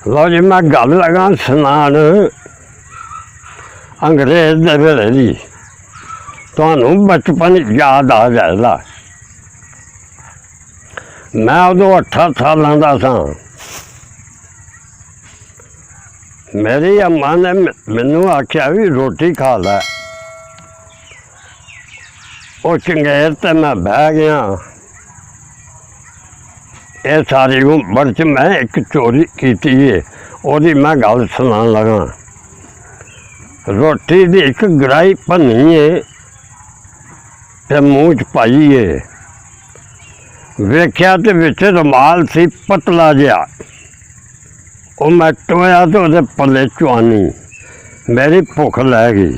लो जी मैं गल लगा सुनान अंग्रेज दे वेले दी तुहानूं बचपन याद आ जाएगा। मैं उदों 8 सालां दा सां। मेरी अम्मा ने मैनूं आख्या भी रोटी खा लै। वो चंगेर ते मैं बह गया। ये सारी उम्र च मैं एक चोरी की है, ओदी मैं गल सुनान लगा। रोटी की एक गराही भन्नी है ते मूँह च पाई है। वेख्या तो विच रुमाल सी पतला जिहा, वो मैं टोया तो उहदे पल्ले चुआनी। मेरी भुख लै गई।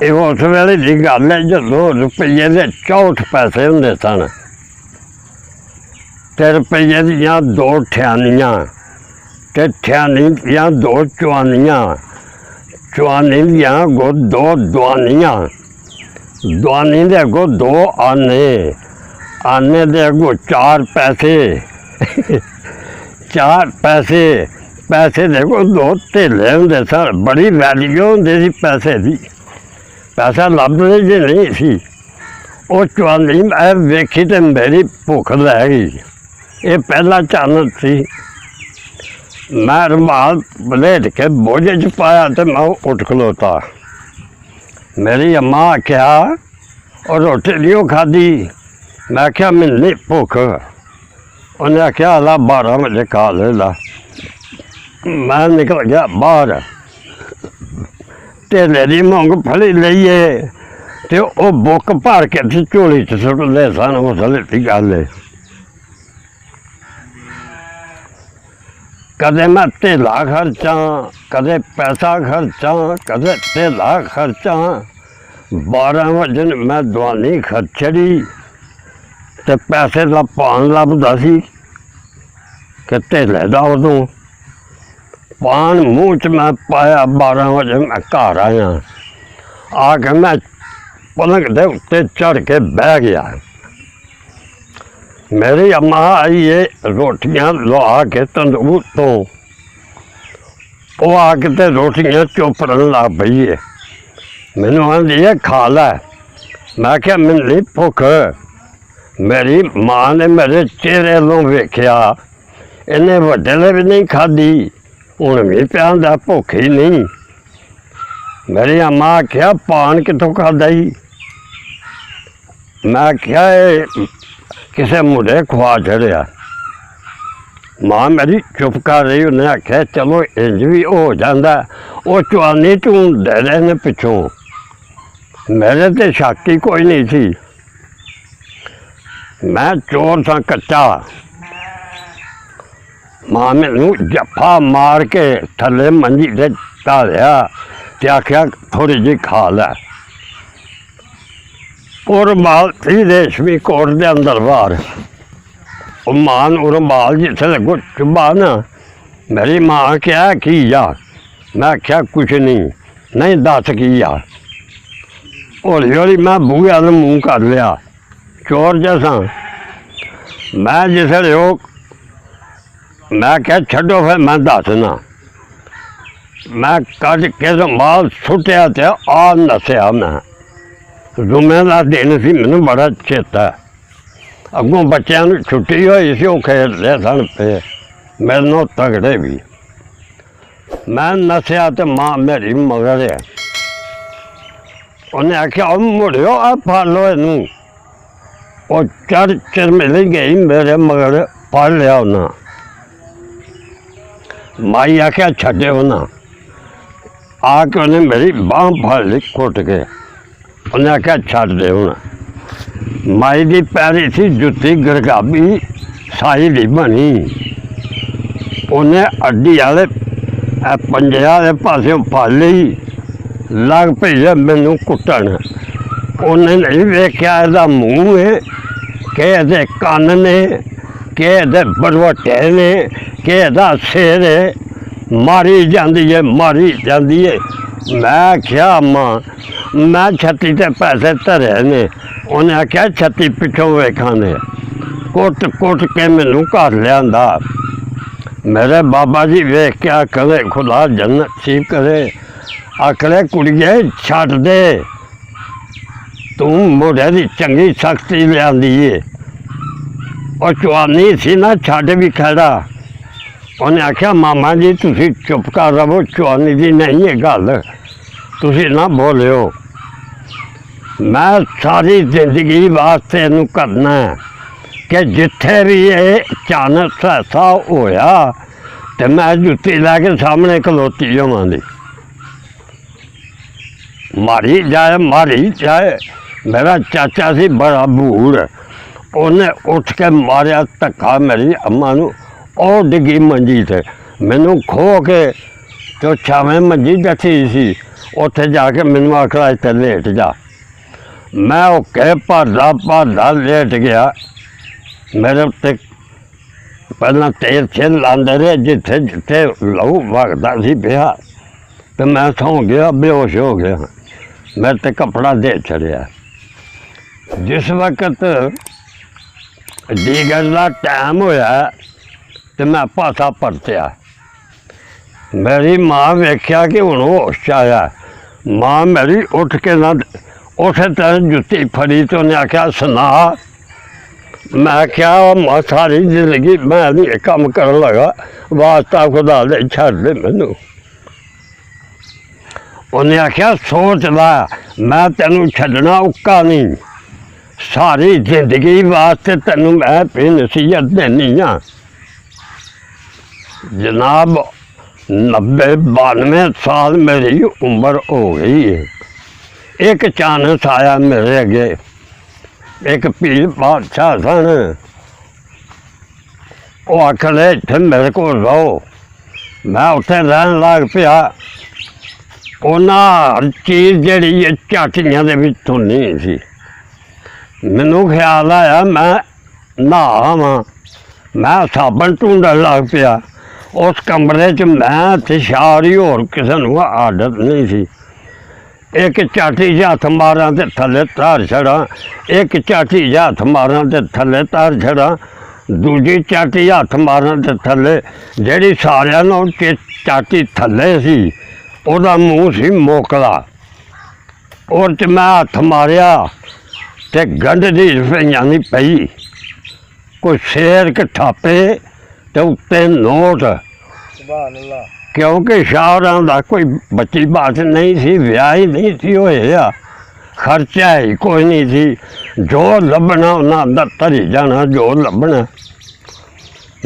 ये उस वेले की गल है जदों रुपये के 64 पैसे हुंदे सन ते रुपये दियां 2 ठियानियां ते ठियानी दियां 2 चुआनियां, चुआनी दियां अगों 2 दुआनियां, दुआनी दे अगों 2 आने, आने दे अगों 4 पैसे 4 पैसे, पैसे दे अगों 2 धेले हुंदे सन। बड़ी वैल्यू हुंदी सी पैसे दी, पैसा लभदे जे नहीं सी। वो चुआनी मैं वेखी तो मेरी भुख लै गई। ये पहला चानन सी। मैं रुमाल बलेट के बोझे च पाया तो मैं उठ खलोता। मेरी अम्मा आख्या और रोटी नहीं खाधी। मैं आख्या मैनूं नहीं भुख। उन्हें आख्या ला 12 बजे खा ले ला। मैं निकल गया बाहर। धेले दी मूंगफली लईए ते वो बुक भर के झोली च सुट्टदे सन। उस वेले दी गल है। कदे मैं धेला खर्चा, कदे पैसा खर्चा, कदे धेला खर्चा। 12 बजे मैं दवानी खर्चड़ी ते पैसे का पान लभदा सी कि धेले दा। उदों पान मूँह च मैं पाया। 12 बजे मैं घर आया। आके मैं पलंग दे उत्ते चढ़ के बह गया। मेरी अम्मा आई है रोटियां लुआ के तंदूर तो। वो आके ते रोटियां चोपड़न लग पई है। मैनूं आंदी है खा लै। मैं क्या मैनूं नहीं भुख। मेरी माँ ने मेरे चेहरे लों वेख्या, इन्हें वड्डे भी नहीं खाधी, हुण भी पिया भुख ही नहीं। मेरी अम्मा आख्या पान कितों खादा ही। मैं आख्या किसी मुंडे खुआ चढ़िया। माँ मेरी चुप कर रही। उन्हें आख्या चलो इंज भी हो जाता। वो चुआनी ढूंढते रहे ने पिछों। मेरे ते शक ही कोई नहीं थी। मैं चोर सा कच्चा। माँ मैनू जफा मार के थले मंजी से ढालिया ते आख्या थोड़ी जी खा लै। और रुमाल थी रेशमी कोट दे अंदर बाहर। मां नूं रुमाल जिसले लगो चुभा ना, मेरी माँ क्या की आ। मैं आख्या कुछ नहीं, नहीं दस की आ। हौली हौली मैं बूहे वाल मूँह कर लिया चोर जैसा। मैं जिसले मैं क्या छड्डो फिर मैं दसना। मैं कट के रुमाल सुटिया ते आ नसिया। मैं जुम्मे का दिन सी, मैनू बड़ा चेता। अगों बच्चों को छुट्टी हुई सी, वो खेलते सन पे मेरे नाल तगड़े भी। मैं नसिया तो माँ मेरी मगर है। उन्हें आख्या मुड़ियो आ फड़ लो इनू। वो चढ़ चरमेली गई मेरे मगर, फड़ लिया उन्हें। माई आख्या छड्डे उन्हें। आके उन्हें मेरी बांह फड़ ली घुट के। उन्हें आख्या छड्ड दे हुण। माई की पैरी सी जुत्ती गरगाबी साई दी बनी। उन्हें अड्डी आले पंजे आले पासों फड़ ली। लग पई मैनू कुट्टन। उन्हें नहीं वेख्या इहदा मूँह है कि इहदे कन्न ने, कि इहदे बरवट्टे ने, कि इहदा सिर है। मारी जाती है, मारी जाती है। मैं आख्या अम्मा मैं 36 ते पैसे धरे ने। उन्हें आख्या 36 पिछों वेखा ने। कुट कुट के मैनू घर लिया। मेरे बाबा जी वेख के आखले खुदा जन्नत सी करे, आखले कुड़िए छड्ड दे, तू मुंडे दी चंगी सख्ती लिआंदी है। और चवानी सी ना छड्ड भी खड़ा। उन्हें आख्या मामा जी तुसी चुप कर रहो, चवानी दी नहीं है गल, तुसी ना बोलियो। मैं सारी जिंदगी वास्ते इनू करना है कि जिथे भी ये अचानक ऐसा होया तो मैं जुत्ती लैके सामने खलोती होवांगी। मारी जाए। मेरा चाचा सी बड़ा बूढ़, उन्हें उठ के मारिया धक्का मेरी अम्मा नू, और डिगी मंजी से मैनू खो के तो छावें मंजी डठी सी, उत्थे जाके मैनू आखला इत्थे लेट जा। मैं ओके भरदा लेट गया। मेरे उत्ते पहला तेल छेल लांदे रहे, जिथे जिथे लहू वगदा सी पिया तो मैं सौ गया, बेहोश हो गया। मेरे ते कपड़ा दे छड़िया। जिस वक्त दीगर का टाइम होया तो मैं पासा परतिया। मेरी माँ वेख्या कि हुण होश आया। माँ मेरी उठ के ना उस तरह जुत्ती फड़ी तो उन्हें आख्या सुना। मैं क्या मां सारी जिंदगी मैं नहीं कम कर लगा, वास्ता खुदा दे छड्ड दे मैनू। उन्हें आख्या सोच ला, मैं तेनू छड्डना उक्का नहीं, सारी जिंदगी वास्ते तेनू मैं अपनी नसीहत देनी हाँ। जनाब 90-92 साल मेरी उम्र हो गई है। एक चानस आया मेरे अगे, एक पीर बादशाह सन, वो आखले इत्थे मेरे को रहो। मैं उत्थे रहन लग पिया। उन्हां हर चीज़ जिहड़ी झाटियां दे विच सुननी सी। मैनू ख्याल आया मैं नहावां। मैं साबन ढूंढन लग पिया। उस कमरे च मैं ते शारी होर किसे नूं आदत नहीं सी। एक झाटी च हत्थ मारां ते थल्ले धार छड़ां, एक झाटी च हत्थ मारां ते थल्ले धार छड़ां, दूजी झाटी हत्थ मारां ते थल्ले। जिहड़ी सारियां नालों झाटी थल्ले सी ਉਹਦਾ ਮੂੰਹ ਸੀ ਮੋਕਲਾ। और च मैं हत्थ मारिया ते गंढ दी रफइयां नहीं पई। कोई शेर कट्ठा पे ते उत्ते नोट, क्योंकि शाहरां दा कोई बच्ची बात नहीं सी, विआह ही नहीं सी होया, खर्चा ही कोई नहीं सी। जो लभना उन्हां अंदर धरी जाना, जो लभना।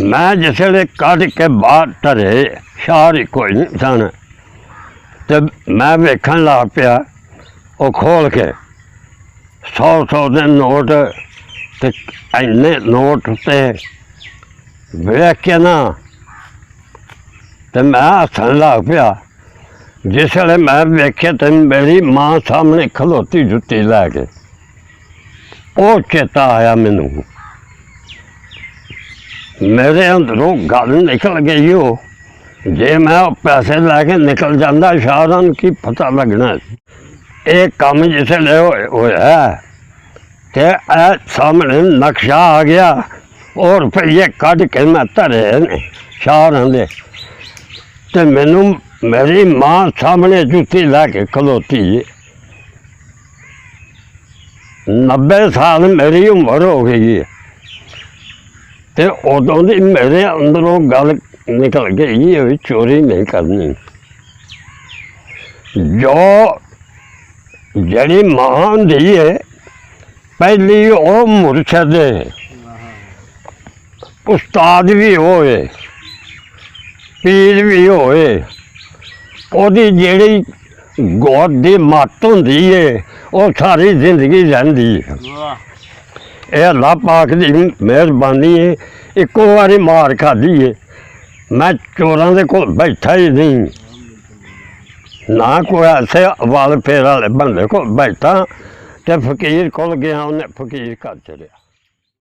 मैं जिसले कढ़ के बाहर धरे, शार ही कोई नहीं सन, तो मैं वेखन लग पिया। वो खोल के 100 के नोट ते इन्ने नोट ते वेख के ना तो मैं हसन लग पिया। जिसले मैं वेखे तो मेरी माँ सामने खलोती जुत्ती लैके, वो चेता आया मैनू। मेरे अंदरों गल निकल गई हो, जे मैं पैसे लैके निकल जाता शाहरां की पता लगना। एक काम जिसले होया ते सामने नक्शा आ गया और रुपये कढ़ के मैं धरे ने शाहरां दे, ते मैनू मेरी माँ सामने जुत्ती लैके खलोती है। 90 साल मेरी उम्र हो गई है, ते उदों दी मेरे अंदरों गल निकल गई है, चोरी नहीं करनी। जो जड़ी मां होंदी है पहली वो मुर्शद है, उस्ताद भी होए, पीर भी होए, ओदी जेड़ी गोद दी मत होंदी है वो सारी जिंदगी रहिंदी है। यह अल्लाह पाक दी मेहरबानी है। इको बारी मार खाधी है, मैं चोरां दे कोल बैठा ही नहीं, ना कोई ऐसे वाल फेर वाले बंदे को बैठा, तो फकीर कोल गया, उन्हें फकीर कर छड़िया।